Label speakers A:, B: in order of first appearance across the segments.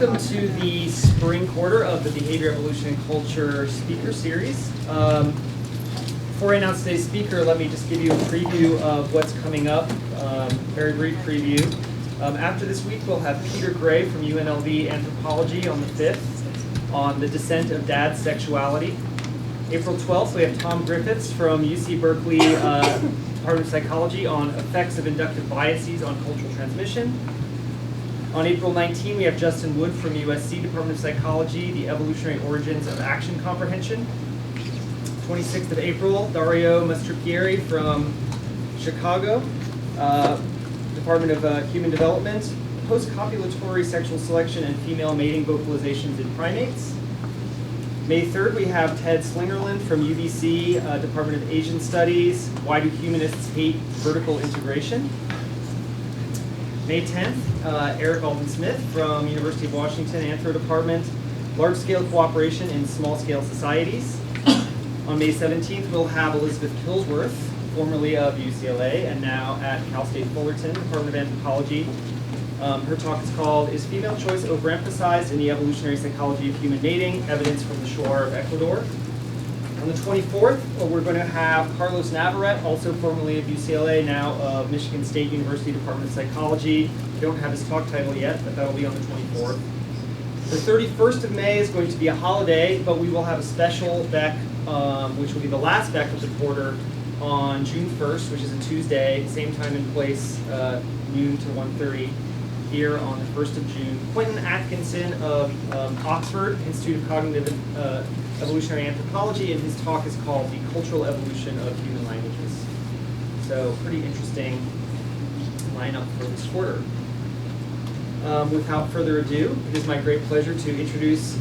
A: welcome to the spring quarter of the Behavior, Evolution, and Culture speaker series. Before I announce today's speaker, let me just give you a preview of what's coming up, very brief preview. After this week, we'll have Peter Gray from UNLV Anthropology on the 5th on the descent of dad's sexuality. April 12th, we have Tom Griffiths from UC Berkeley Department of Psychology on effects of inductive biases on cultural transmission. On April 19, we have Justin Wood from USC Department of Psychology, the evolutionary origins of action comprehension. 26th of April, Dario Mastropieri from Chicago, Department of Human Development, post-copulatory sexual selection and female mating vocalizations in primates. May 3rd, we have Ted Slingerland from UBC, Department of Asian Studies, Why Do Humanists Hate Vertical Integration? May 10th, Eric Alden-Smith from University of Washington, Anthro Department, Large-Scale Cooperation in Small-Scale Societies. On May 17th, we'll have Elizabeth Killsworth, formerly of UCLA and now at Cal State Fullerton, Department of Anthropology. Her talk is called, Is Female Choice Overemphasized in the Evolutionary Psychology of Human Mating? Evidence from the Shore of Ecuador. On the 24th, we're going to have Carlos Navarrete, also formerly of UCLA, now of Michigan State University Department of Psychology. We don't have his talk title yet, but that'll be on the 24th. The 31st of May is going to be a holiday, but we will have a special BEC, which will be the last BEC of the quarter, on June 1st, which is a Tuesday, same time and place, noon to 1:30, here on the 1st of June. Quentin Atkinson of Oxford Institute of Cognitive Evolutionary Anthropology, and his talk is called The Cultural Evolution of Human Languages. So pretty interesting lineup for this quarter. Without further ado, it is my great pleasure to introduce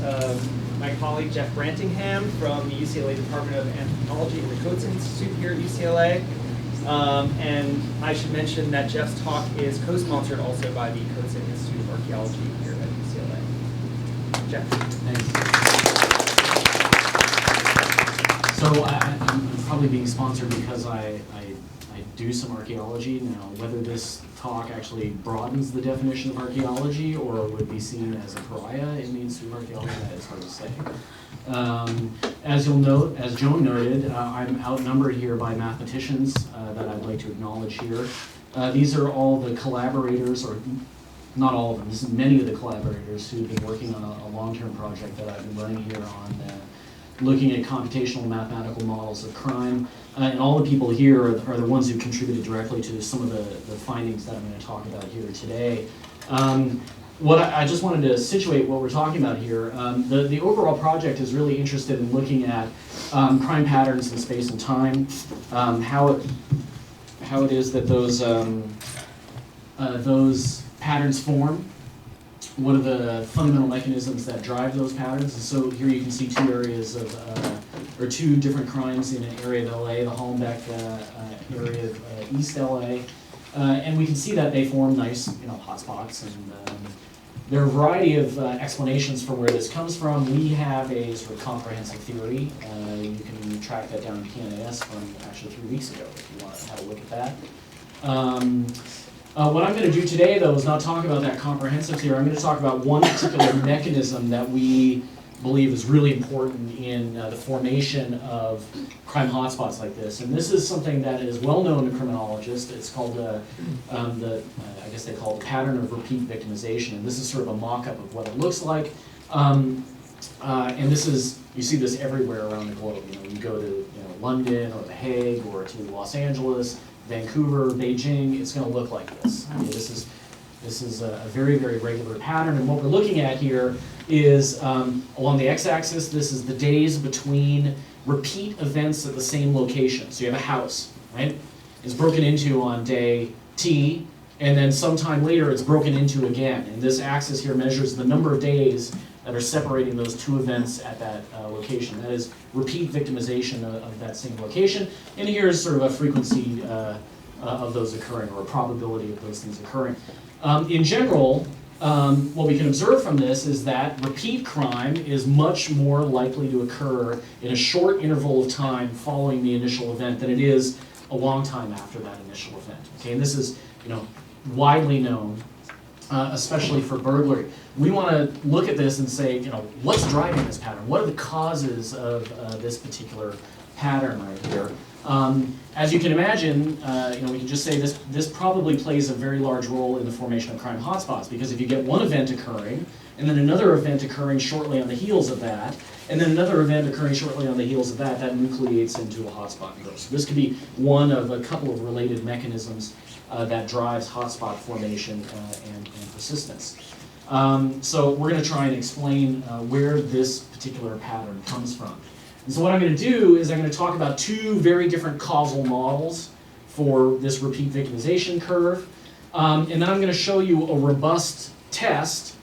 A: my colleague Jeff Brantingham from the UCLA Department of Anthropology and the Coates Institute here at UCLA. And I should mention that Jeff's talk is co-sponsored also by the Coates Institute of Archaeology here at UCLA. Jeff.
B: Thanks. So I'm probably being sponsored because I do some archaeology. Now, whether this talk actually broadens the definition of archaeology or would be seen as a pariah in the Institute of Archaeology, that is hard to say. As you'll note, as Joan noted, I'm outnumbered here by mathematicians that I'd like to acknowledge here. These are all the collaborators, or not all of them, this is many of the collaborators who've been working on a long-term project that I've been running here on looking at computational mathematical models of crime. And all the people here are the ones who contributed directly to some of the findings that I'm going to talk about here today. I just wanted to situate what we're talking about here. The overall project is really interested in looking at crime patterns in space and time, how it is that those patterns form, what are the fundamental mechanisms that drive those patterns. And so here you can see two areas or two different crimes in an area of LA, the Hollenbeck area of East LA. And we can see that they form nice, hotspots. And there are a variety of explanations for where this comes from. We have a sort of comprehensive theory. You can track that down in PNAS from actually 3 weeks ago if you want to have a look at that. What I'm going to do today, though, is not talk about that comprehensive theory. I'm going to talk about one particular mechanism that we believe is really important in the formation of crime hotspots like this. And this is something that is well known to criminologists. It's called I guess they call it the pattern of repeat victimization. And this is sort of a mock-up of what it looks like. And this is, you see this everywhere around the globe. You go to London or The Hague or to Los Angeles, Vancouver, Beijing, it's going to look like this. I mean, this is a very, very regular pattern, and what we're looking at here is along the x-axis, this is the days between repeat events at the same location. So you have a house, right? It's broken into on day T, and then sometime later it's broken into again. And this axis here measures the number of days that are separating those two events at that location. That is repeat victimization of that same location. And here is sort of a frequency of those occurring, or a probability of those things occurring. In general, what we can observe from this is that repeat crime is much more likely to occur in a short interval of time following the initial event than it is a long time after that initial event. Okay, and this is widely known. especially for burglary. We want to look at this and say, what's driving this pattern? What are the causes of this particular pattern right here? As you can imagine, we can just say this probably plays a very large role in the formation of crime hotspots, because if you get one event occurring, and then another event occurring shortly on the heels of that, and then another event occurring shortly on the heels of that, that nucleates into a hotspot growth. So this could be one of a couple of related mechanisms that drives hotspot formation and persistence. So we're going to try and explain where this particular pattern comes from. And so what I'm going to do is I'm going to talk about two very different causal models for this repeat victimization curve. And then I'm going to show you a robust test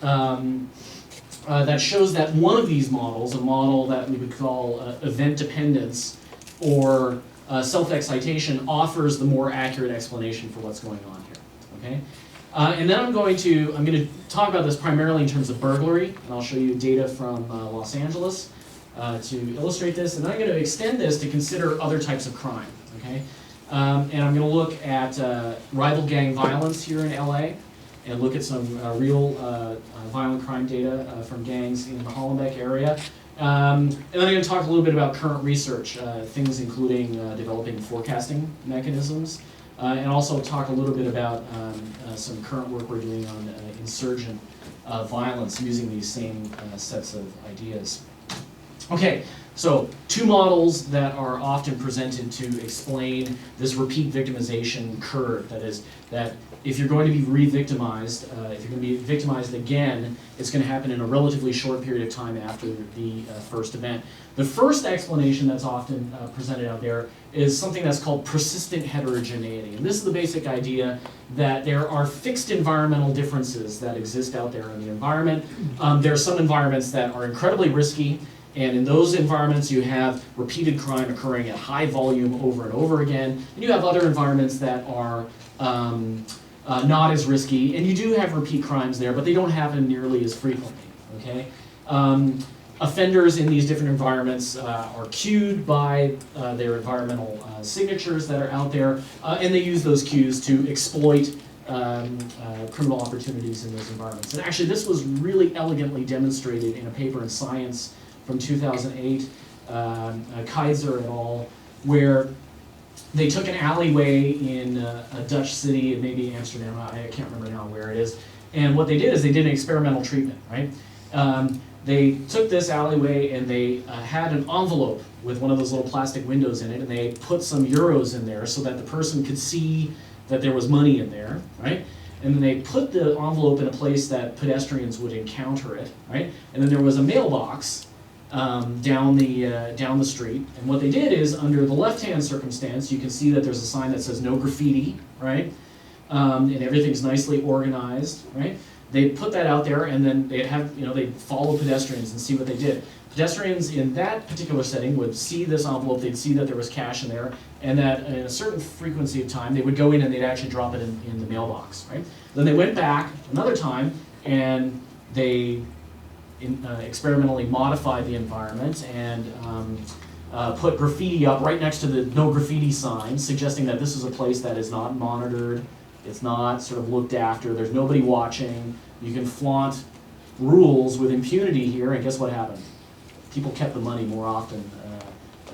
B: that shows that one of these models, a model that we would call event dependence or self-excitation, offers the more accurate explanation for what's going on here. Okay? And then I'm going to talk about this primarily in terms of burglary, and I'll show you data from Los Angeles to illustrate this, and then I'm going to extend this to consider other types of crime. Okay? And I'm going to look at rival gang violence here in LA, and look at some real violent crime data from gangs in the Hollenbeck area. And then I'm going to talk a little bit about current research, things including developing forecasting mechanisms, and also talk a little bit about some current work we're doing on insurgent violence using these same sets of ideas. Okay, so two models that are often presented to explain this repeat victimization curve. That is, that if you're going to be re-victimized, if you're going to be victimized again, it's going to happen in a relatively short period of time after the first event. The first explanation that's often presented out there is something that's called persistent heterogeneity. And this is the basic idea that there are fixed environmental differences that exist out there in the environment. There are some environments that are incredibly risky, and in those environments you have repeated crime occurring at high volume over and over again. And you have other environments that are not as risky, and you do have repeat crimes there, but they don't happen nearly as frequently. Okay? Offenders in these different environments are cued by their environmental signatures that are out there, and they use those cues to exploit criminal opportunities in those environments. And actually this was really elegantly demonstrated in a paper in Science from 2008, Kaiser et al., where they took an alleyway in a Dutch city, maybe Amsterdam, I can't remember now where it is, and what they did is they did an experimental treatment, right? They took this alleyway and they had an envelope with one of those little plastic windows in it, and they put some euros in there so that the person could see that there was money in there, right? And then they put the envelope in a place that pedestrians would encounter it, right? And then there was a mailbox down the street. And what they did is, under the left-hand circumstance, you can see that there's a sign that says no graffiti, right? And everything's nicely organized, right? They put that out there, and then they'd follow pedestrians and see what they did. Pedestrians in that particular setting would see this envelope, they'd see that there was cash in there, and that in a certain frequency of time, they would go in and they'd actually drop it in the mailbox, right? Then they went back another time, and they experimentally modified the environment and put graffiti up right next to the no graffiti sign, suggesting that this is a place that is not monitored, it's not sort of looked after, there's nobody watching, you can flaunt rules with impunity here, and guess what happened? People kept the money more often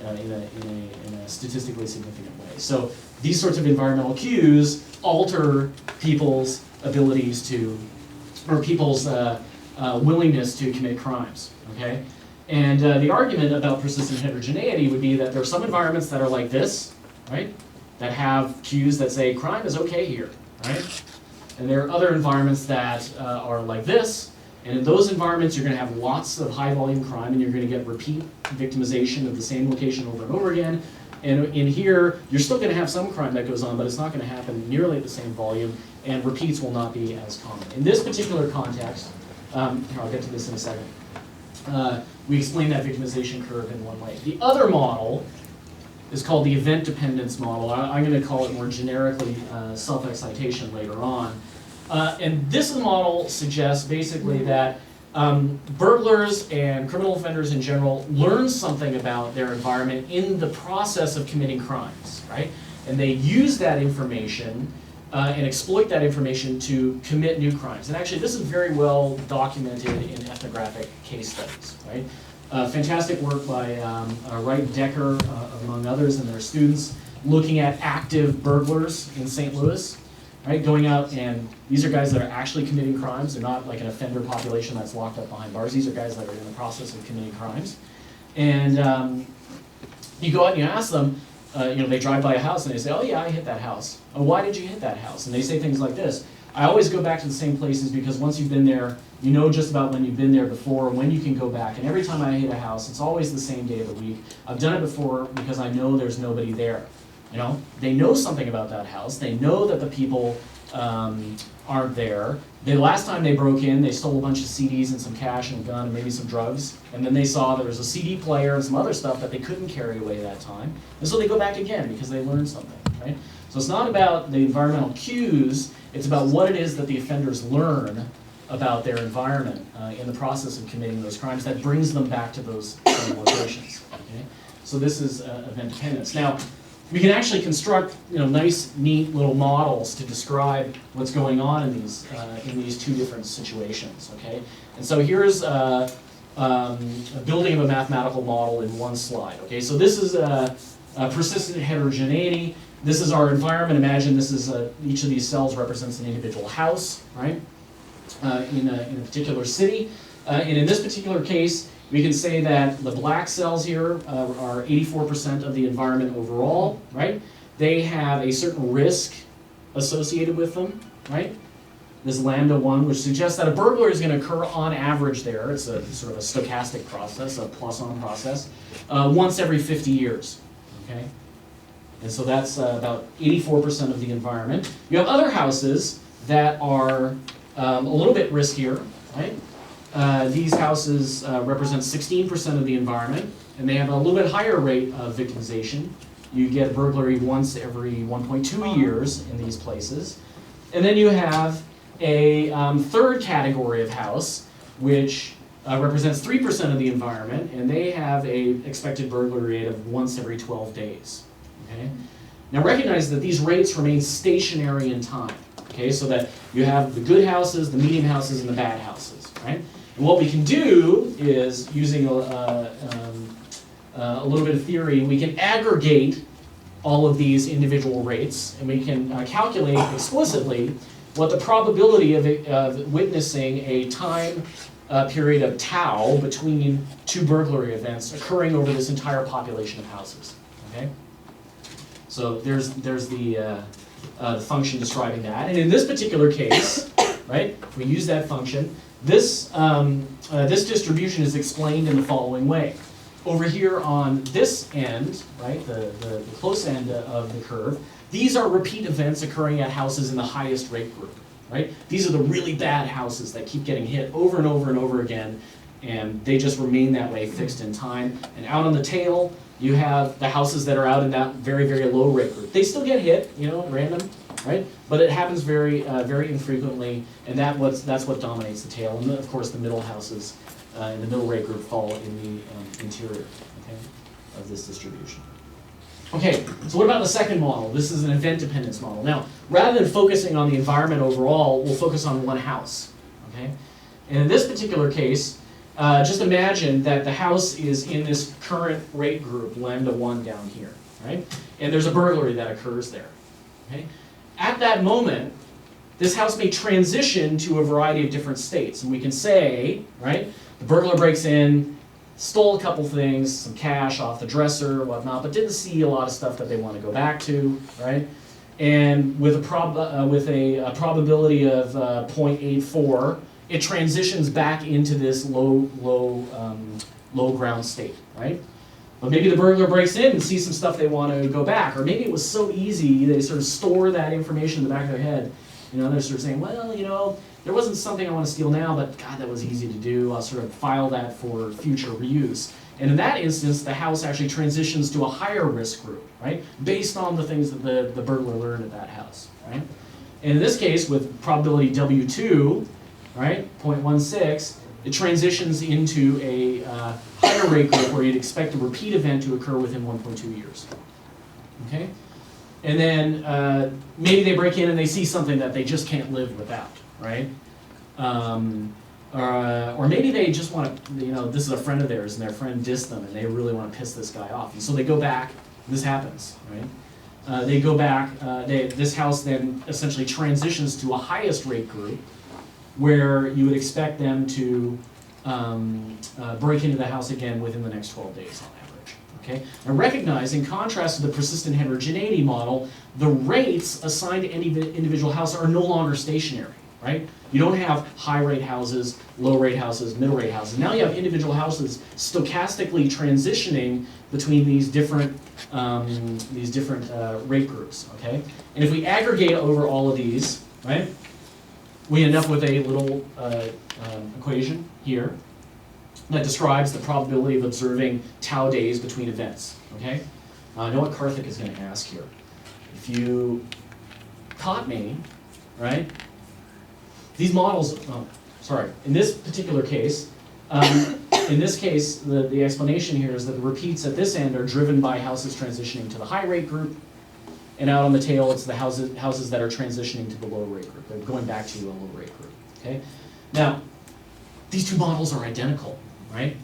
B: in a statistically significant way. So these sorts of environmental cues alter people's abilities to, or people's willingness to commit crimes, okay? And the argument about persistent heterogeneity would be that there are some environments that are like this, right? That have cues that say crime is okay here, right? And there are other environments that are like this, and in those environments you're going to have lots of high volume crime, and you're going to get repeat victimization of the same location over and over again. And in here, you're still going to have some crime that goes on, but it's not going to happen nearly at the same volume, and repeats will not be as common. In this particular context, here, I'll get to this in a second, we explain that victimization curve in one way. The other model is called the event dependence model. I'm going to call it more generically self-excitation later on. And this model suggests basically that burglars and criminal offenders in general learn something about their environment in the process of committing crimes, right? And they use that information and exploit that information to commit new crimes. And actually, this is very well documented in ethnographic case studies, right? Fantastic work by Wright and Decker, among others, and their students, looking at active burglars in St. Louis, right? Going out, and these are guys that are actually committing crimes. They're not like an offender population that's locked up behind bars. These are guys that are in the process of committing crimes. And you go out and you ask them, they drive by a house and they say, oh yeah, I hit that house. Oh, why did you hit that house? And they say things like this. I always go back to the same places because once you've been there, you know just about when you've been there before, when you can go back. And every time I hit a house, it's always the same day of the week. I've done it before because I know there's nobody there. You know, they know something about that house. They know that the people aren't there. The last time they broke in, they stole a bunch of CDs and some cash and a gun and maybe some drugs. And then they saw there was a CD player and some other stuff that they couldn't carry away that time. And so they go back again because they learned something, right? So it's not about the environmental cues, it's about what it is that the offenders learn about their environment in the process of committing those crimes that brings them back to those same locations, okay? So this is event dependence. Now, we can actually construct, nice, neat little models to describe what's going on in these two different situations. Okay, and so here's a building of a mathematical model in one slide. Okay, so this is a persistent heterogeneity. This is our environment. Imagine this is each of these cells represents an individual house, right? In a particular city, and in this particular case, we can say that the black cells here are 84% of the environment overall, right? They have a certain risk associated with them, right? This lambda 1, which suggests that a burglary is going to occur on average there. It's a sort of a stochastic process, a Poisson process, once every 50 years, okay? And so that's about 84% of the environment. You have other houses that are a little bit riskier, right? These houses represent 16% of the environment, and they have a little bit higher rate of victimization. You get burglary once every 1.2 years in these places. And then you have a third category of house, which represents 3% of the environment, and they have a expected burglary rate of once every 12 days. Okay? Now recognize that these rates remain stationary in time. Okay, so that you have the good houses, the medium houses, and the bad houses, right? And what we can do is, using a little bit of theory, we can aggregate all of these individual rates, and we can calculate explicitly what the probability of witnessing a time period of tau between two burglary events occurring over this entire population of houses. Okay, so there's the function describing that, and in this particular case, right, we use that function. This distribution is explained in the following way. Over here on this end, right, the close end of the curve, these are repeat events occurring at houses in the highest rate group, right? These are the really bad houses that keep getting hit over and over and over again, and they just remain that way, fixed in time. And out on the tail, you have the houses that are out in that very, very low rate group. They still get hit, random, right? But it happens very, very infrequently, and that's what dominates the tail. And of course, the middle houses in the middle rate group fall in the interior, okay, of this distribution. Okay, so what about the second model? This is an event dependence model. Now, rather than focusing on the environment overall, we'll focus on one house, okay? And in this particular case, just imagine that the house is in this current rate group, lambda 1 down here, right? And there's a burglary that occurs there, okay? At that moment, this house may transition to a variety of different states. And we can say, right, the burglar breaks in, stole a couple things, some cash off the dresser, whatnot, but didn't see a lot of stuff that they want to go back to, right? And with a probability of 0.84, it transitions back into this low ground state, right? But maybe the burglar breaks in and sees some stuff they want to go back, or maybe it was so easy they sort of store that information in the back of their head. They're sort of saying, well, there wasn't something I want to steal now, but God, that was easy to do. I'll sort of file that for future reuse. And in that instance, the house actually transitions to a higher risk group, right? Based on the things that the burglar learned at that house, right? And in this case, with probability W2, right, 0.16, it transitions into a higher rate group where you'd expect a repeat event to occur within 1.2 years, okay? And then maybe they break in and they see something that they just can't live without, right? Or maybe they just want to, this is a friend of theirs and their friend dissed them and they really want to piss this guy off. And so they go back, this happens, right? They go back, this house then essentially transitions to a highest rate group where you would expect them to break into the house again within the next 12 days on average. Okay? And recognize, in contrast to the persistent heterogeneity model, the rates assigned to any individual house are no longer stationary. Right? You don't have high rate houses, low rate houses, middle rate houses. Now you have individual houses stochastically transitioning between these different rate groups. Okay? And if we aggregate over all of these, right, we end up with a little equation here that describes the probability of observing tau days between events. Okay? I know what Karthik is going to ask here. If you caught me, right? These models, in this particular case, the explanation here is that the repeats at this end are driven by houses transitioning to the high rate group, and out on the tail, it's the houses that are transitioning to the low rate group. They're going back to a low rate group, okay? Now, these two models are identical, right?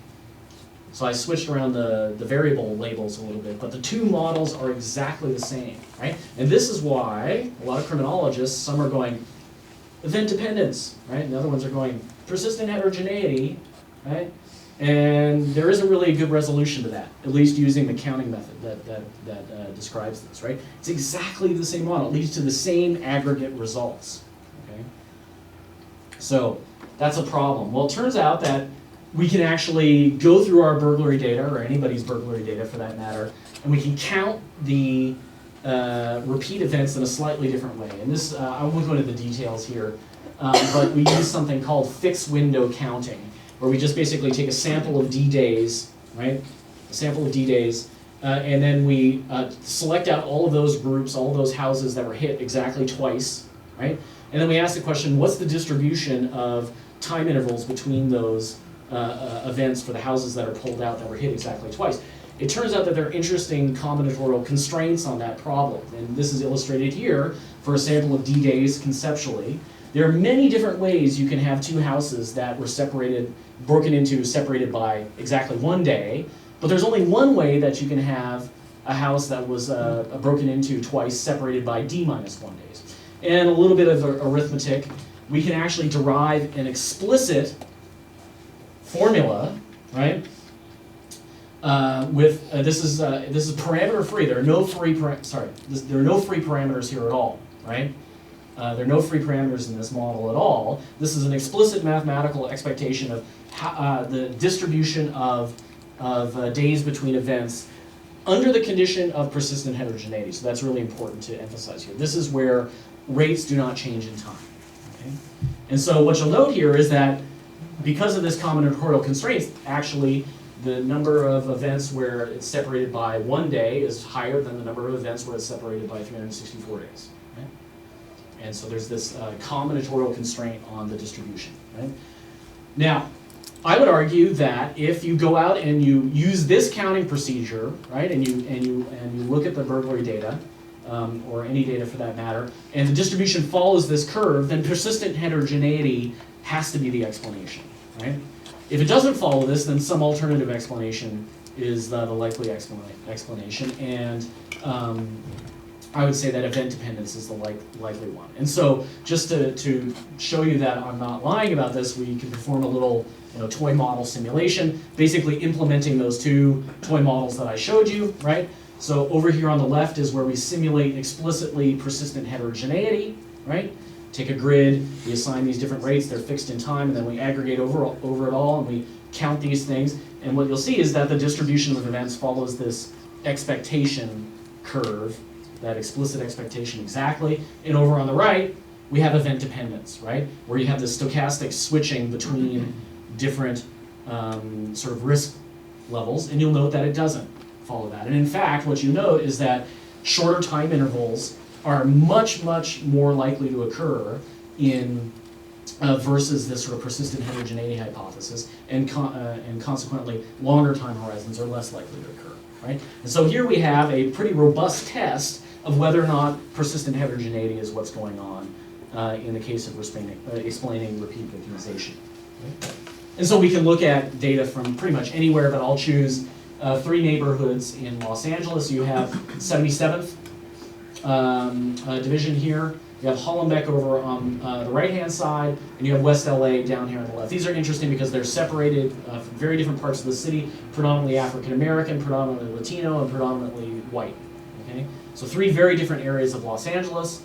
B: So I switched around the variable labels a little bit, but the two models are exactly the same, right? And this is why a lot of criminologists, some are going, event dependence, right? And the other ones are going persistent heterogeneity, right? And there isn't really a good resolution to that, at least using the counting method that describes this, right? It's exactly the same model. It leads to the same aggregate results, okay? So that's a problem. Well, it turns out that we can actually go through our burglary data, or anybody's burglary data for that matter, and we can count the repeat events in a slightly different way. And this, I won't go into the details here, but we use something called fixed window counting, where we just basically take a sample of D days, right? A sample of D days, and then we select out all of those groups, all of those houses that were hit exactly twice, right? And then we ask the question, what's the distribution of time intervals between those events for the houses that are pulled out that were hit exactly twice? It turns out that there are interesting combinatorial constraints on that problem, and this is illustrated here for a sample of D days conceptually. There are many different ways you can have two houses that were separated by exactly 1 day, but there's only one way that you can have a house that was broken into twice, separated by D minus 1 days. And a little bit of arithmetic, we can actually derive an explicit formula, right? This is parameter free. There are no free there are no free parameters here at all, right? There are no free parameters in this model at all. This is an explicit mathematical expectation of how, the distribution of days between events under the condition of persistent heterogeneity. So that's really important to emphasize here. This is where rates do not change in time. Okay? And so what you'll note here is that because of this combinatorial constraints, actually the number of events where it's separated by 1 day is higher than the number of events where it's separated by 364 days. Right? And so there's this combinatorial constraint on the distribution. Right? Now, I would argue that if you go out and you use this counting procedure, right, and you look at the burglary data, or any data for that matter, and the distribution follows this curve, then persistent heterogeneity has to be the explanation, right? If it doesn't follow this, then some alternative explanation is the likely explanation, and I would say that event dependence is the likely one. And so, just to show you that I'm not lying about this, we can perform a little toy model simulation, basically implementing those two toy models that I showed you, right? So over here on the left is where we simulate explicitly persistent heterogeneity, right? Take a grid, we assign these different rates, they're fixed in time, and then we aggregate over it all, and we count these things. And what you'll see is that the distribution of events follows this expectation curve, that explicit expectation exactly. And over on the right, we have event dependence, right? Where you have this stochastic switching between different sort of risk levels, and you'll note that it doesn't follow that. And in fact, what you note is that shorter time intervals are much, much more likely to occur in versus this sort of persistent heterogeneity hypothesis, and consequently, longer time horizons are less likely to occur, right? And so here we have a pretty robust test of whether or not persistent heterogeneity is what's going on in the case of explaining repeat victimization. Right? And so we can look at data from pretty much anywhere, but I'll choose 3 neighborhoods in Los Angeles. You have 77th division here. You have Hollenbeck over on the right-hand side, and you have West LA down here on the left. These are interesting because they're separated from very different parts of the city, predominantly African-American, predominantly Latino, and predominantly white. Okay? So 3 very different areas of Los Angeles.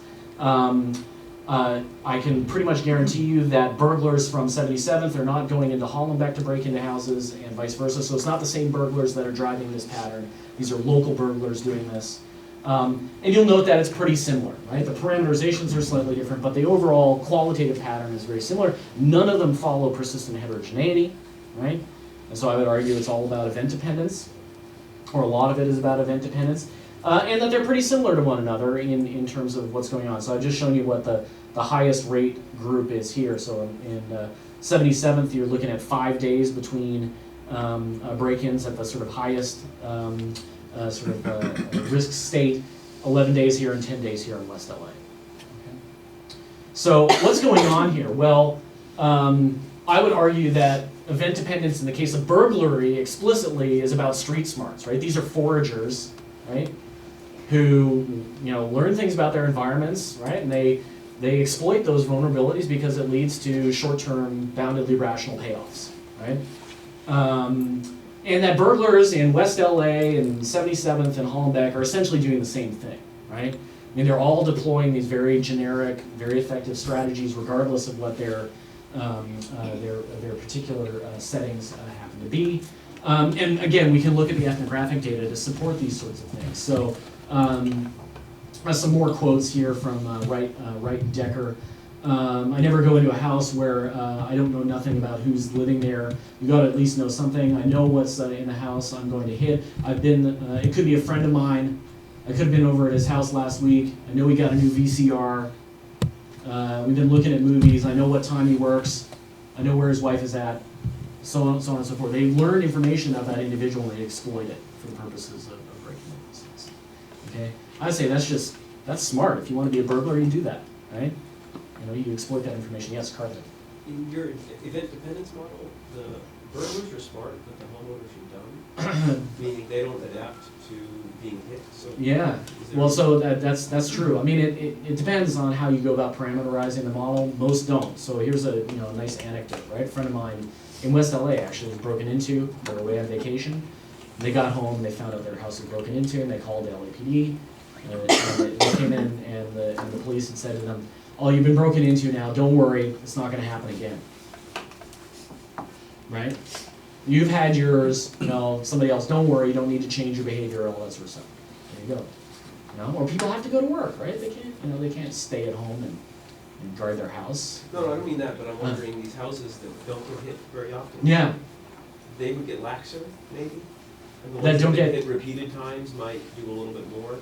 B: I can pretty much guarantee you that burglars from 77th are not going into Hollenbeck to break into houses and vice versa. So it's not the same burglars that are driving this pattern. These are local burglars doing this. And you'll note that it's pretty similar, right? The parameterizations are slightly different, but the overall qualitative pattern is very similar. None of them follow persistent heterogeneity, right? And so I would argue it's all about event dependence, or a lot of it is about event dependence. And that they're pretty similar to one another in terms of what's going on. So I've just shown you what the highest rate group is here. So in 77th, you're looking at 5 days between break-ins at the sort of highest risk state, 11 days here and 10 days here in West LA. Okay. So what's going on here? Well, I would argue that event dependence in the case of burglary explicitly is about street smarts, right? These are foragers, right? Who learn things about their environments, right? And they exploit those vulnerabilities because it leads to short-term, boundedly rational payoffs, right? And that burglars in West LA and 77th and Hollenbeck are essentially doing the same thing, right? I mean, they're all deploying these very generic, very effective strategies, regardless of what their particular settings happen to be. And again, we can look at the ethnographic data to support these sorts of things. So. Some more quotes here from Wright and Decker. I never go into a house where I don't know nothing about who's living there. You got to at least know something. I know what's in the house I'm going to hit. I've been. It could be a friend of mine. I could have been over at his house last week. I know he got a new VCR. We've been looking at movies. I know what time he works. I know where his wife is at. So on and so forth. They learn information about that individual and they exploit it for the purposes of breaking those things. Okay, I'd say that's smart. If you want to be a burglar, you do that, right? You exploit that information. Yes, Carter.
C: In your event dependence model, the burglars are smart, but the homeowners are dumb. Meaning they don't adapt to being hit. So
B: yeah. Well, so that's true. I mean, it depends on how you go about parameterizing the model. Most don't. So here's a nice anecdote, right? A friend of mine in West LA actually was broken into. They were away on vacation. They got home and they found out their house was broken into, and they called the LAPD. And they came in, and the police had said to them, "Oh, you've been broken into now. Don't worry, it's not going to happen again." Right? You've had yours. Somebody else. Don't worry. You don't need to change your behavior. All that sort of stuff. There you go. Or people have to go to work, right? They can't. They can't stay at home and guard their house.
C: No, I don't mean that. But I'm wondering these houses that don't get hit very often.
B: Yeah.
C: They would get laxer, maybe. And the
B: That
C: ones
B: don't
C: that
B: get
C: hit repeated times might do a little bit more.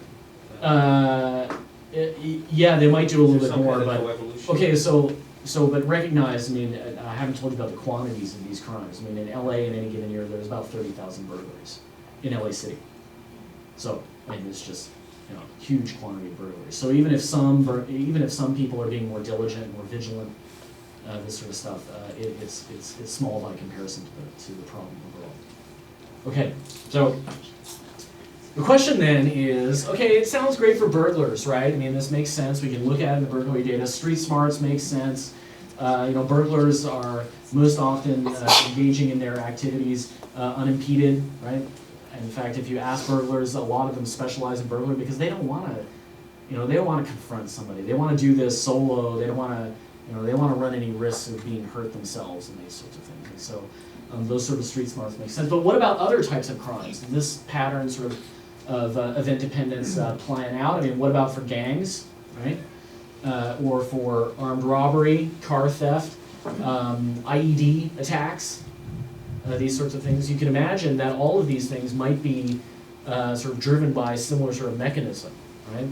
B: Yeah, they might do a little bit
C: some
B: more,
C: kind of
B: but
C: coevolution?
B: okay. So, but recognize. I mean, I haven't told you about the quantities of these crimes. I mean, in LA in any given year, there's about 30,000 burglaries in LA City. So, I mean, it's just huge quantity of burglaries. So even if some people are being more diligent, more vigilant, this sort of stuff, it's small by comparison to the problem overall. Okay, so the question then is, okay, it sounds great for burglars, right? I mean, this makes sense. We can look at it in the burglary data. Street smarts makes sense. Burglars are most often engaging in their activities unimpeded, right? In fact, if you ask burglars, a lot of them specialize in burglary because they don't want to, they don't want to confront somebody. They want to do this solo. They don't want to, they want to run any risks of being hurt themselves and these sorts of things. And so those sort of street smarts make sense. But what about other types of crimes? Does this pattern sort of event dependence plan out? I mean, what about for gangs, right? Or for armed robbery, car theft, IED attacks? These sorts of things. You can imagine that all of these things might be sort of driven by a similar sort of mechanism, right?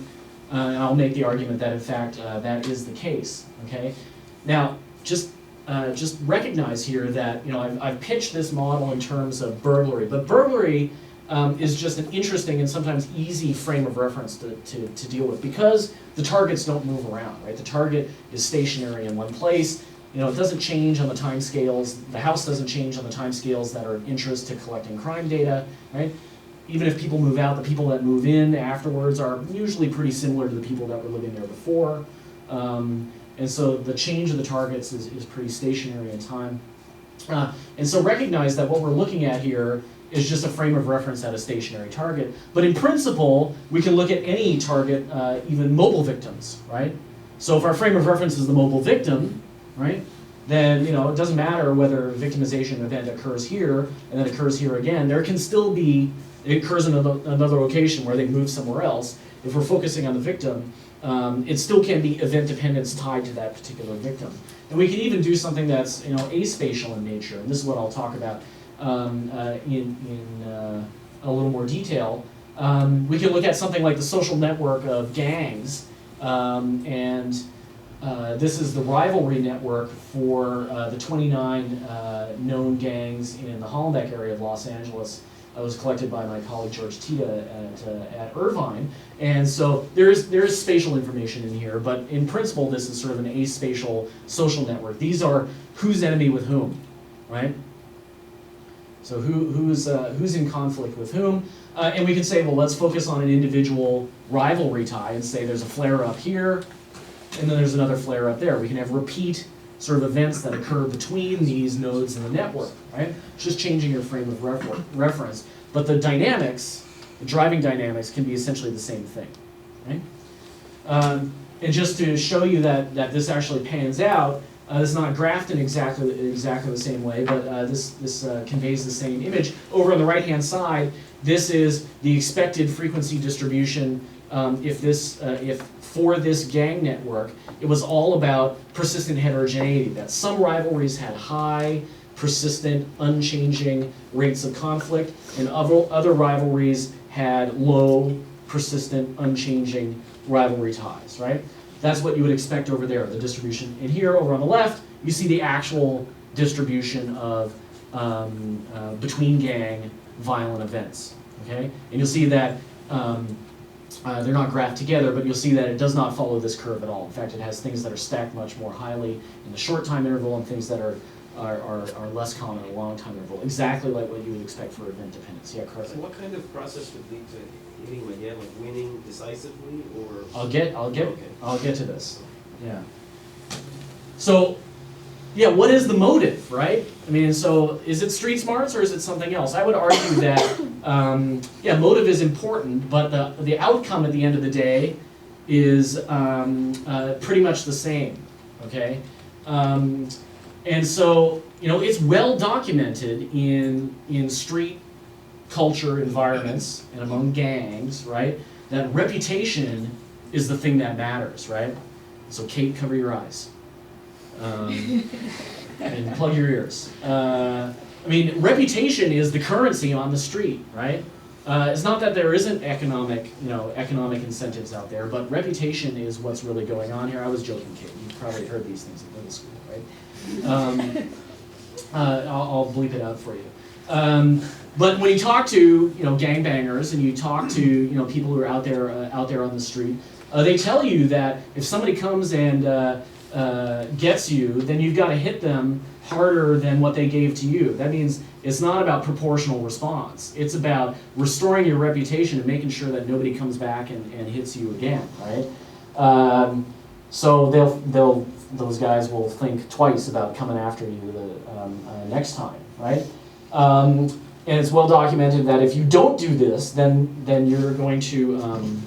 B: And I'll make the argument that in fact that is the case. Okay. Now, just recognize here that I've pitched this model in terms of burglary, but burglary is just an interesting and sometimes easy frame of reference to deal with, because the targets don't move around, right? The target is stationary in one place. You know, it doesn't change on the time scales. The house doesn't change on the time scales that are of interest to collecting crime data, right? Even if people move out, the people that move in afterwards are usually pretty similar to the people that were living there before. And so the change of the targets is pretty stationary in time. And so recognize that what we're looking at here is just a frame of reference at a stationary target. But in principle, we can look at any target, even mobile victims, right? So if our frame of reference is the mobile victim, right, then, you know, it doesn't matter whether a victimization event occurs here and then occurs here again. There can still be, it occurs in another location where they move somewhere else. If we're focusing on the victim, it still can be event dependence tied to that particular victim. And we can even do something that's, you know, aspatial in nature. And this is what I'll talk about in a little more detail. We can look at something like the social network of gangs, this is the Rivalry network for the 29 known gangs in the Hollenbeck area of Los Angeles. It was collected by my colleague George Tita at Irvine. And so there is spatial information in here, but in principle this is sort of an aspatial social network. These are who's enemy with whom, right? So who's in conflict with whom. And we can say, well, let's focus on an individual rivalry tie and say there's a flare up here, and then there's another flare up there. We can have repeat sort of events that occur between these nodes in the network, right? It's just changing your frame of reference. But the dynamics, the driving dynamics, can be essentially the same thing, right? And just to show you that this actually pans out, this is not graphed in exactly the same way, but this conveys the same image. Over on the right-hand side, this is the expected frequency distribution if for this gang network, it was all about persistent heterogeneity, that some rivalries had high, persistent, unchanging rates of conflict, and other rivalries had low, persistent, unchanging rivalry ties, right? That's what you would expect over there, the distribution. And here, over on the left, you see the actual distribution of between gang violent events, okay? And you'll see that they're not graphed together, but you'll see that it does not follow this curve at all. In fact, it has things that are stacked much more highly in the short time interval and things that are less common in a long time interval. Exactly like what you would expect for event dependence. Yeah, Carter.
C: So what kind of process would lead to hitting them again, like winning decisively, or?
B: I'll get to this. Yeah. So, yeah, what is the motive, right? I mean, so is it street smarts or is it something else? I would argue that, yeah, motive is important, but the outcome at the end of the day is pretty much the same, okay? And so, you know, it's well documented in street culture environments and among gangs, right, that reputation is the thing that matters, right? So Kate, cover your eyes. And plug your ears. I mean, reputation is the currency on the street, right? It's not that there isn't economic incentives out there, but reputation is what's really going on here. I was joking, Kate. You've probably heard these things in middle school, right? I'll bleep it out for you. But when you talk to gangbangers and you talk to people who are out there on the street, they tell you that if somebody comes and gets you, then you've got to hit them harder than what they gave to you. That means it's not about proportional response. It's about restoring your reputation and making sure that nobody comes back and hits you again, right? So those guys will think twice about coming after you the next time, right? And it's well documented that if you don't do this, then you're going to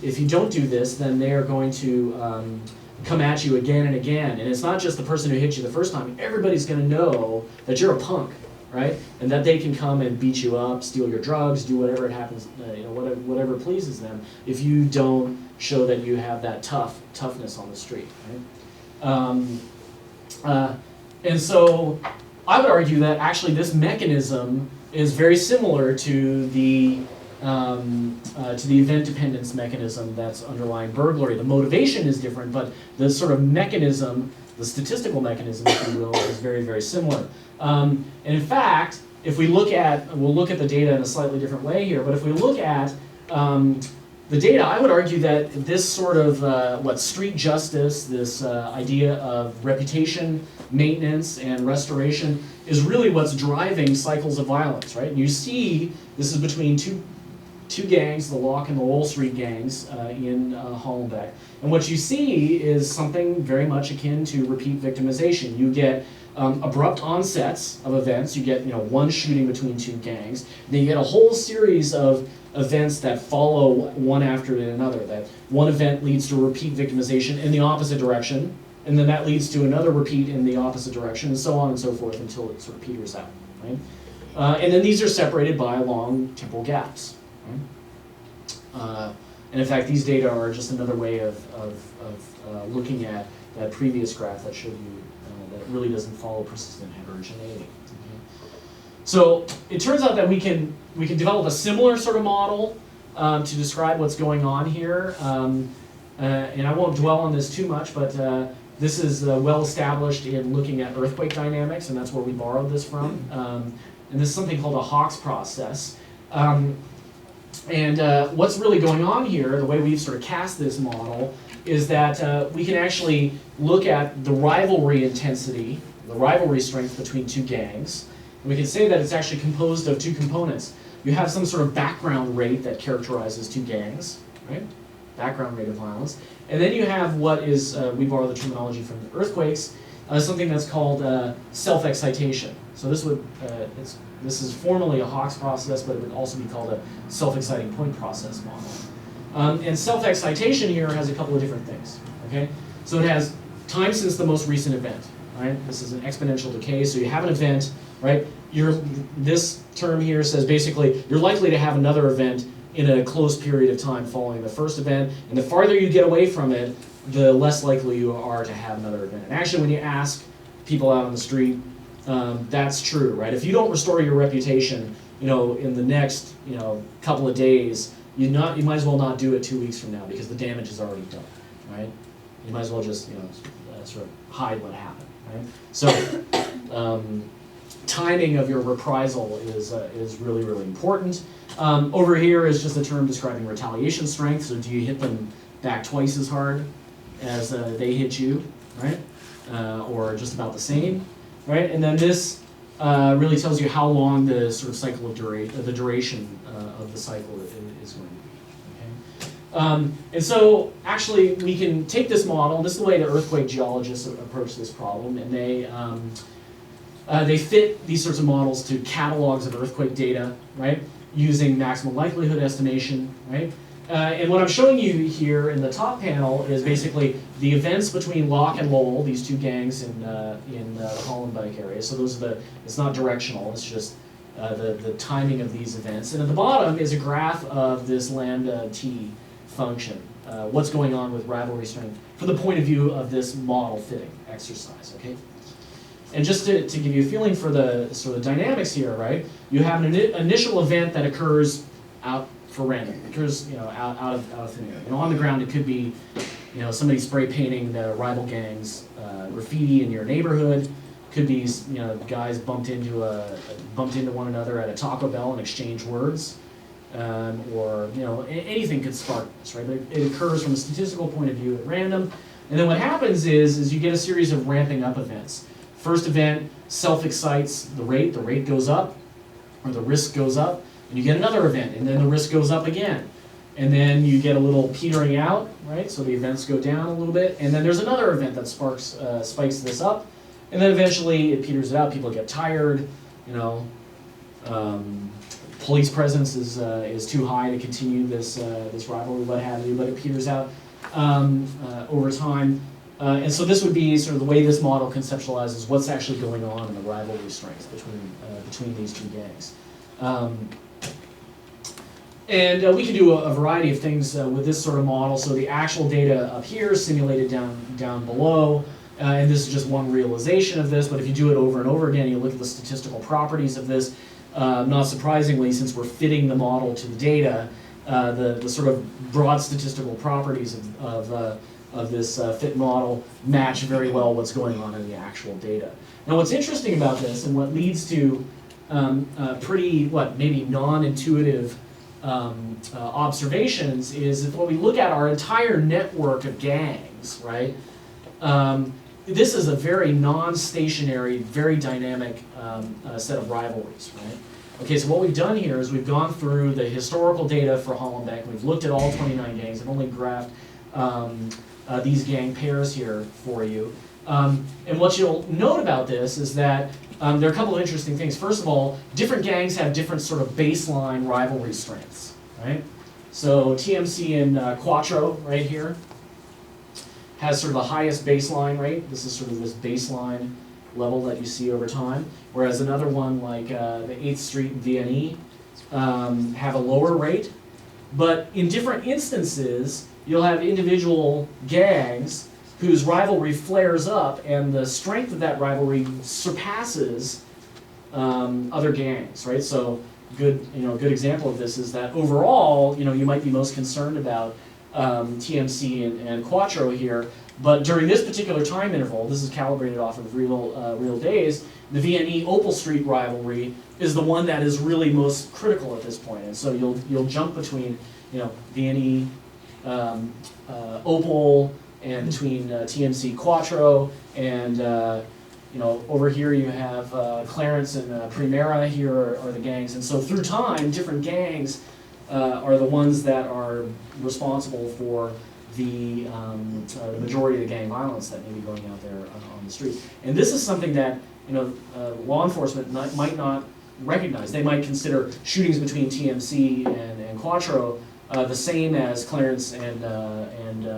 B: if you don't do this, then they are going to come at you again and again. And it's not just the person who hit you the first time. Everybody's going to know that you're a punk, right? And that they can come and beat you up, steal your drugs, do whatever it happens, whatever pleases them, if you don't show that you have that toughness on the street, right? And so I would argue that actually this mechanism is very similar to the event dependence mechanism that's underlying burglary. The motivation is different, but the sort of mechanism, the statistical mechanism, if you will, is very, very similar. And in fact, if we look at, we'll look at the data in a slightly different way here, but if we look at the data, I would argue that this sort of, street justice, this idea of reputation, maintenance, and restoration is really what's driving cycles of violence, right? And you see, this is between two gangs, the Locke and the Wall Street gangs in Hollenbeck. And what you see is something very much akin to repeat victimization. You get abrupt onsets of events. You get one shooting between two gangs. Then you get a whole series of events that follow one after another. That one event leads to repeat victimization in the opposite direction, and then that leads to another repeat in the opposite direction, and so on and so forth until it sort of peters out, right? And then these are separated by long temporal gaps. Right? And in fact, these data are just another way of looking at that previous graph that showed you that it really doesn't follow persistent heterogeneity. Okay? So it turns out that we can develop a similar sort of model to describe what's going on here. And I won't dwell on this too much, but this is well established in looking at earthquake dynamics, and that's where we borrowed this from. And this is something called a Hawkes process. And what's really going on here, the way we've sort of cast this model, is that we can actually look at the rivalry intensity, the rivalry strength between two gangs. And we can say that it's actually composed of two components. You have some sort of background rate that characterizes two gangs, right? Background rate of violence. And then you have what is, we borrow the terminology from the earthquakes, something that's called self-excitation. So this is formally a Hawkes process, but it would also be called a self-exciting point process model. And self-excitation here has a couple of different things, okay? So it has time since the most recent event, right? This is an exponential decay, so you have an event, right? This term here says basically you're likely to have another event in a close period of time following the first event, and the farther you get away from it, the less likely you are to have another event. And actually, when you ask people out on the street, that's true, right? If you don't restore your reputation, in the next, couple of days, you might as well not do it 2 weeks from now because the damage is already done, right? You might as well just, sort of hide what happened, right? So, timing of your reprisal is really, really important. Over here is just a term describing retaliation strength. So do you hit them back twice as hard as they hit you, right? Or just about the same, right? And then this really tells you how long the sort of cycle of the duration of the cycle is going to be. Okay? And so actually we can take this model. This is the way the earthquake geologists approach this problem, and they fit these sorts of models to catalogs of earthquake data, right? Using maximum likelihood estimation, right? And what I'm showing you here in the top panel is basically the events between Locke and Lowell, these two gangs in the Hollenbeck area. So those are it's not directional, it's just the timing of these events. And at the bottom is a graph of this lambda t function, what's going on with rivalry strength from the point of view of this model fitting exercise, okay? And just to give you a feeling for the sort of dynamics here, right? You have an initial event that occurs out for random. It occurs, out of thin air. On the ground, it could be, somebody spray painting the rival gangs, graffiti in your neighborhood. Could be, guys bumped into one another at a Taco Bell and exchanged words, or anything could spark this, right? But it occurs from a statistical point of view at random. And then what happens is you get a series of ramping up events. First event self-excites the rate goes up, or the risk goes up, and you get another event, and then the risk goes up again. And then you get a little petering out, right? So the events go down a little bit, and then there's another event that spikes this up, and then eventually it peters it out, people get tired, police presence is too high to continue this rivalry, what have you, but it peters out over time. And so this would be sort of the way this model conceptualizes what's actually going on in the rivalry strength between these two gangs. And we can do a variety of things with this sort of model. So the actual data up here is simulated down below, and this is just one realization of this, but if you do it over and over again, you look at the statistical properties of this, not surprisingly, since we're fitting the model to the data, the sort of broad statistical properties of this fit model match very well what's going on in the actual data. Now what's interesting about this, and what leads to pretty, maybe non-intuitive observations is if when we look at our entire network of gangs, right, this is a very non-stationary, very dynamic set of rivalries, right? Okay, so what we've done here is we've gone through the historical data for Hollenbeck, and we've looked at all 29 gangs. I've only graphed these gang pairs here for you. And what you'll note about this is that there are a couple of interesting things. First of all, different gangs have different sort of baseline rivalry strengths, right? So TMC and Quattro right here has sort of the highest baseline rate. This is sort of this baseline level that you see over time. Whereas another one like the 8th Street and VNE have a lower rate. But in different instances, you'll have individual gangs whose rivalry flares up, and the strength of that rivalry surpasses other gangs, right? So, good example of this is that overall, you might be most concerned about TMC and Quattro here, but during this particular time interval, this is calibrated off of real days, the VNE Opal Street rivalry is the one that is really most critical at this point, and so you'll jump between VNE Opal and between TMC Quattro, and over here you have Clarence and Primera. Here are the gangs, and so through time, different gangs are the ones that are responsible for the majority of the gang violence that may be going out there on the street. And this is something that law enforcement might not recognize. They might consider shootings between TMC and Quattro the same as Clarence and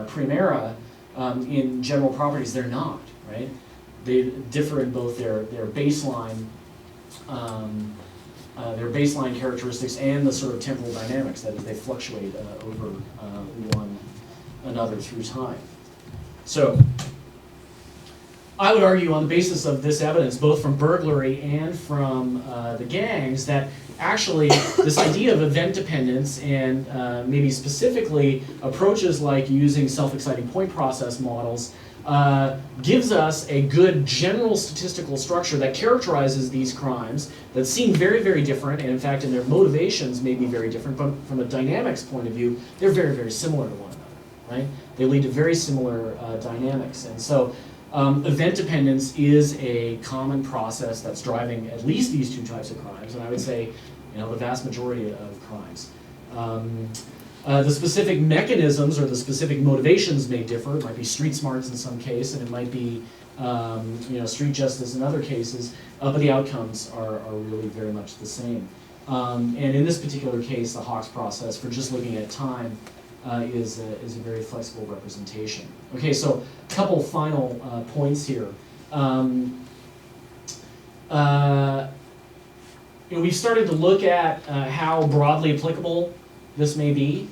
B: Primera. In general properties, they're not, right? They differ in both their baseline characteristics and the sort of temporal dynamics, that is, they fluctuate over one another through time. So, I would argue on the basis of this evidence, both from burglary and from the gangs, that actually this idea of event dependence and maybe specifically approaches like using self-exciting point process models gives us a good general statistical structure that characterizes these crimes that seem very, very different, and in fact in their motivations may be very different, but from a dynamics point of view, they're very, very similar to one another, right? They lead to very similar dynamics, and so event dependence is a common process that's driving at least these two types of crimes, and I would say, the vast majority of crimes. The specific mechanisms or the specific motivations may differ. It might be street smarts in some case, and it might be street justice in other cases, but the outcomes are really very much the same. And in this particular case, the Hawks process, for just looking at time, is a very flexible representation. Okay, so a couple final points here. We've started to look at how broadly applicable this may be,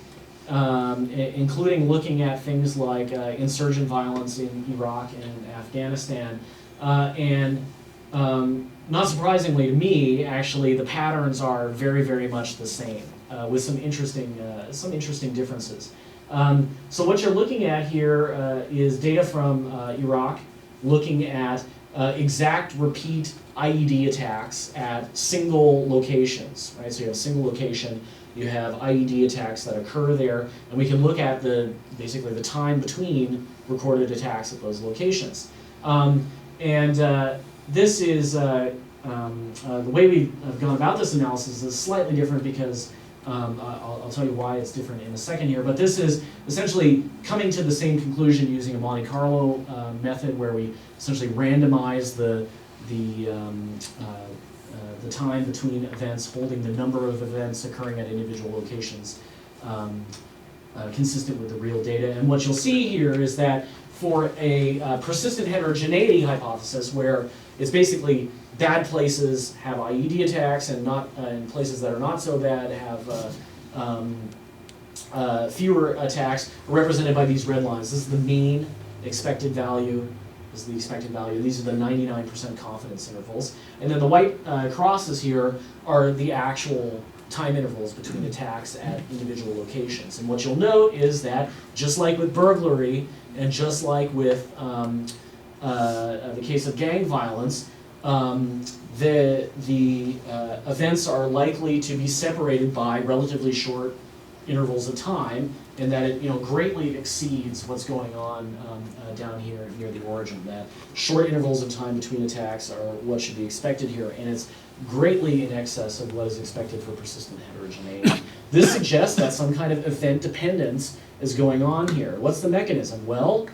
B: including looking at things like insurgent violence in Iraq and Afghanistan. Not surprisingly to me, actually, the patterns are very, very much the same, with some interesting differences. So what you're looking at here is data from Iraq, looking at exact repeat IED attacks at single locations, right? So you have a single location, you have IED attacks that occur there, and we can look at basically the time between recorded attacks at those locations. This is the way we've gone about this analysis is slightly different because I'll tell you why it's different in a second here, but this is essentially coming to the same conclusion using a Monte Carlo method where we essentially randomize the time between events, holding the number of events occurring at individual locations consistent with the real data. And what you'll see here is that for a persistent heterogeneity hypothesis, where it's basically bad places have IED attacks and not and places that are not so bad have fewer attacks, represented by these red lines. This is the mean expected value. This is the expected value. These are the 99% confidence intervals. And then the white crosses here are the actual time intervals between attacks at individual locations. And what you'll note is that, just like with burglary, and just like with the case of gang violence, the events are likely to be separated by relatively short intervals of time, and that it greatly exceeds what's going on down here near the origin. That short intervals of time between attacks are what should be expected here, and it's greatly in excess of what is expected for persistent heterogeneity. This suggests that some kind of event dependence is going on here. What's the mechanism? Well,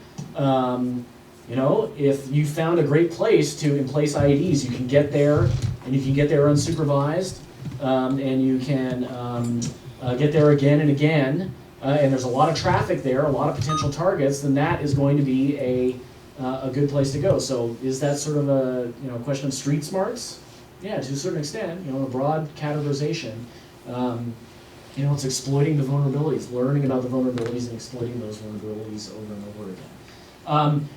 B: if you found a great place to emplace IEDs, you can get there, and you can get there unsupervised, and you can get there again and again, and there's a lot of traffic there, a lot of potential targets, then that is going to be a good place to go. So is that sort of a question of street smarts? Yeah, to a certain extent, a broad categorization. It's exploiting the vulnerabilities, learning about the vulnerabilities and exploiting those vulnerabilities over and over again.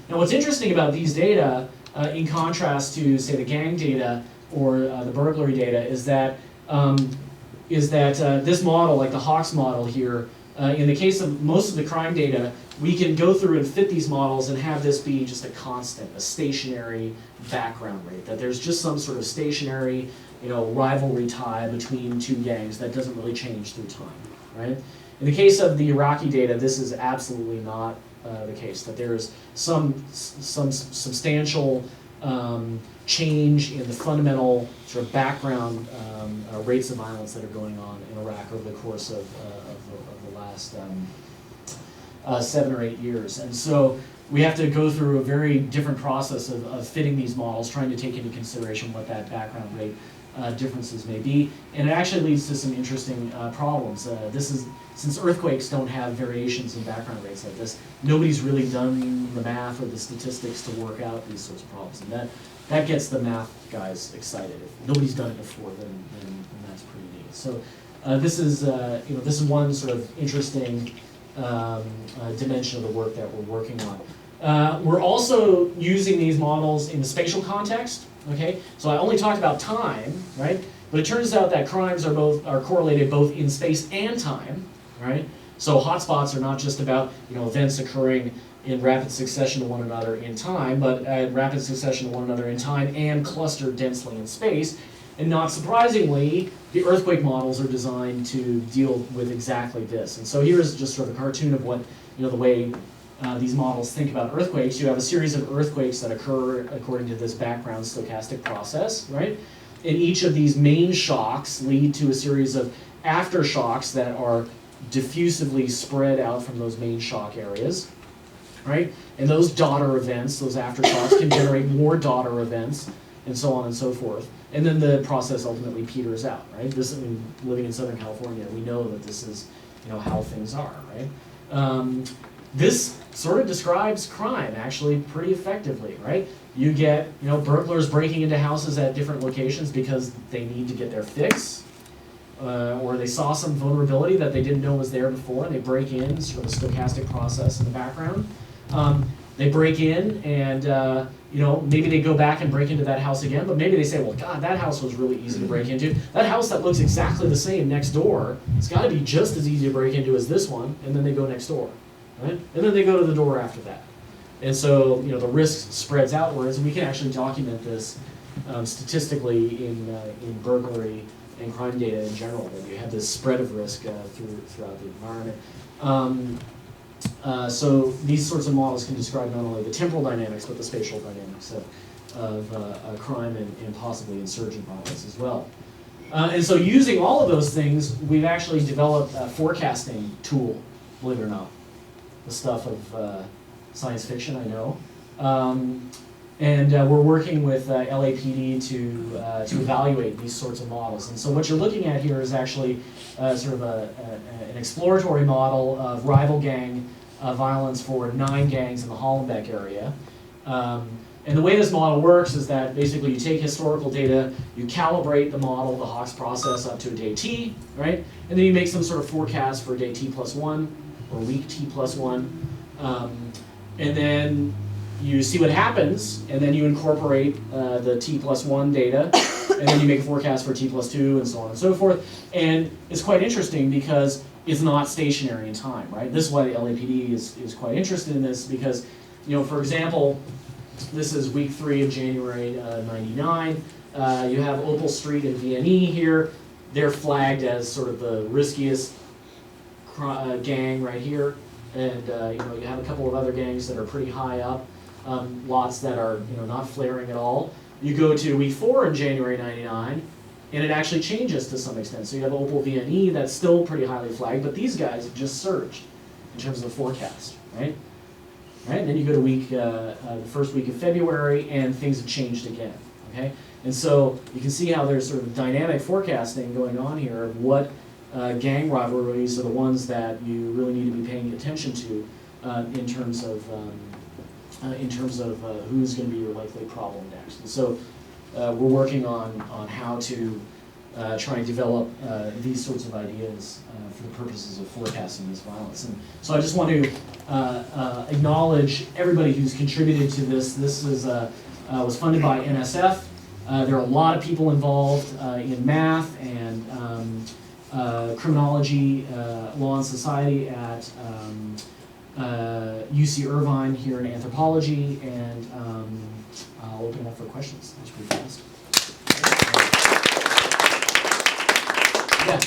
B: Now what's interesting about these data, in contrast to, say, the gang data or the burglary data, is that this model, like the Hawks model here, in the case of most of the crime data, we can go through and fit these models and have this be just a constant, a stationary background rate, that there's just some sort of stationary rivalry tie between two gangs that doesn't really change through time, right? In the case of the Iraqi data, this is absolutely not the case, that there is some substantial change in the fundamental sort of background rates of violence that are going on in Iraq over the course of the last 7 or 8 years. And so we have to go through a very different process of fitting these models, trying to take into consideration what that background rate differences may be. And it actually leads to some interesting problems. Since earthquakes don't have variations in background rates like this, nobody's really done the math or the statistics to work out these sorts of problems. And that gets the math guys excited. If nobody's done it before, then that's pretty neat. So this is one sort of interesting dimension of the work that we're working on. We're also using these models in the spatial context. Okay, so I only talked about time, right? But it turns out that crimes are correlated both in space and time, right? So hotspots are not just about events occurring in rapid succession to one another in time, but in rapid succession to one another in time and clustered densely in space. And not surprisingly, the earthquake models are designed to deal with exactly this. And so here's just sort of a cartoon of what the way these models think about earthquakes. You have a series of earthquakes that occur according to this background stochastic process, right? And each of these main shocks lead to a series of aftershocks that are diffusively spread out from those main shock areas, right? And those daughter events, those aftershocks, can generate more daughter events, and so on and so forth. And then the process ultimately peters out, right? Living in Southern California, we know that this is how things are, right? This sort of describes crime actually pretty effectively, right? You get burglars breaking into houses at different locations because they need to get their fix, or they saw some vulnerability that they didn't know was there before, and they break in, sort of a stochastic process in the background. They break in and maybe they go back and break into that house again, but maybe they say, well, God, that house was really easy to break into. That house that looks exactly the same next door, it's got to be just as easy to break into as this one, and then they go next door. Right? And then they go to the door after that. And so, the risk spreads outwards, and we can actually document this statistically in burglary and crime data in general, that you have this spread of risk throughout the environment. So these sorts of models can describe not only the temporal dynamics, but the spatial dynamics of crime and possibly insurgent violence as well. And so using all of those things, we've actually developed a forecasting tool, believe it or not. The stuff of science fiction, I know. And we're working with LAPD to evaluate these sorts of models. And so what you're looking at here is actually sort of an exploratory model of rival gang violence for 9 gangs in the Hollenbeck area. And the way this model works is that basically you take historical data, you calibrate the model, the Hawks process, up to a day T, right? And then you make some sort of forecast for day T plus 1 or week T plus 1. And then you see what happens, and then you incorporate the T plus 1 data, and then you make a forecast for T plus 2, and so on and so forth. And it's quite interesting because it's not stationary in time, right? This is why the LAPD is quite interested in this, because, for example, This is week 3 of January '99. You have Opal Street and VNE here. They're flagged as sort of the riskiest gang right here, and you have a couple of other gangs that are pretty high up, lots that are not flaring at all. You go to week 4 in January '99, and it actually changes to some extent. So you have Opal VNE that's still pretty highly flagged, but these guys have just surged in terms of the forecast, right? Right, and then you go to the first week of February, and things have changed again. Okay, and so you can see how there's sort of dynamic forecasting going on here of what gang rivalries are the ones that you really need to be paying attention to in terms of who's going to be your likely problem next. And so we're working on how to try and develop these sorts of ideas for the purposes of forecasting this violence. And so I just want to acknowledge everybody who's contributed to this. This is was funded by NSF. There are a lot of people involved in math and criminology, law and society at UC Irvine here in Anthropology, and I'll open it up for questions. That's pretty fast. Yeah.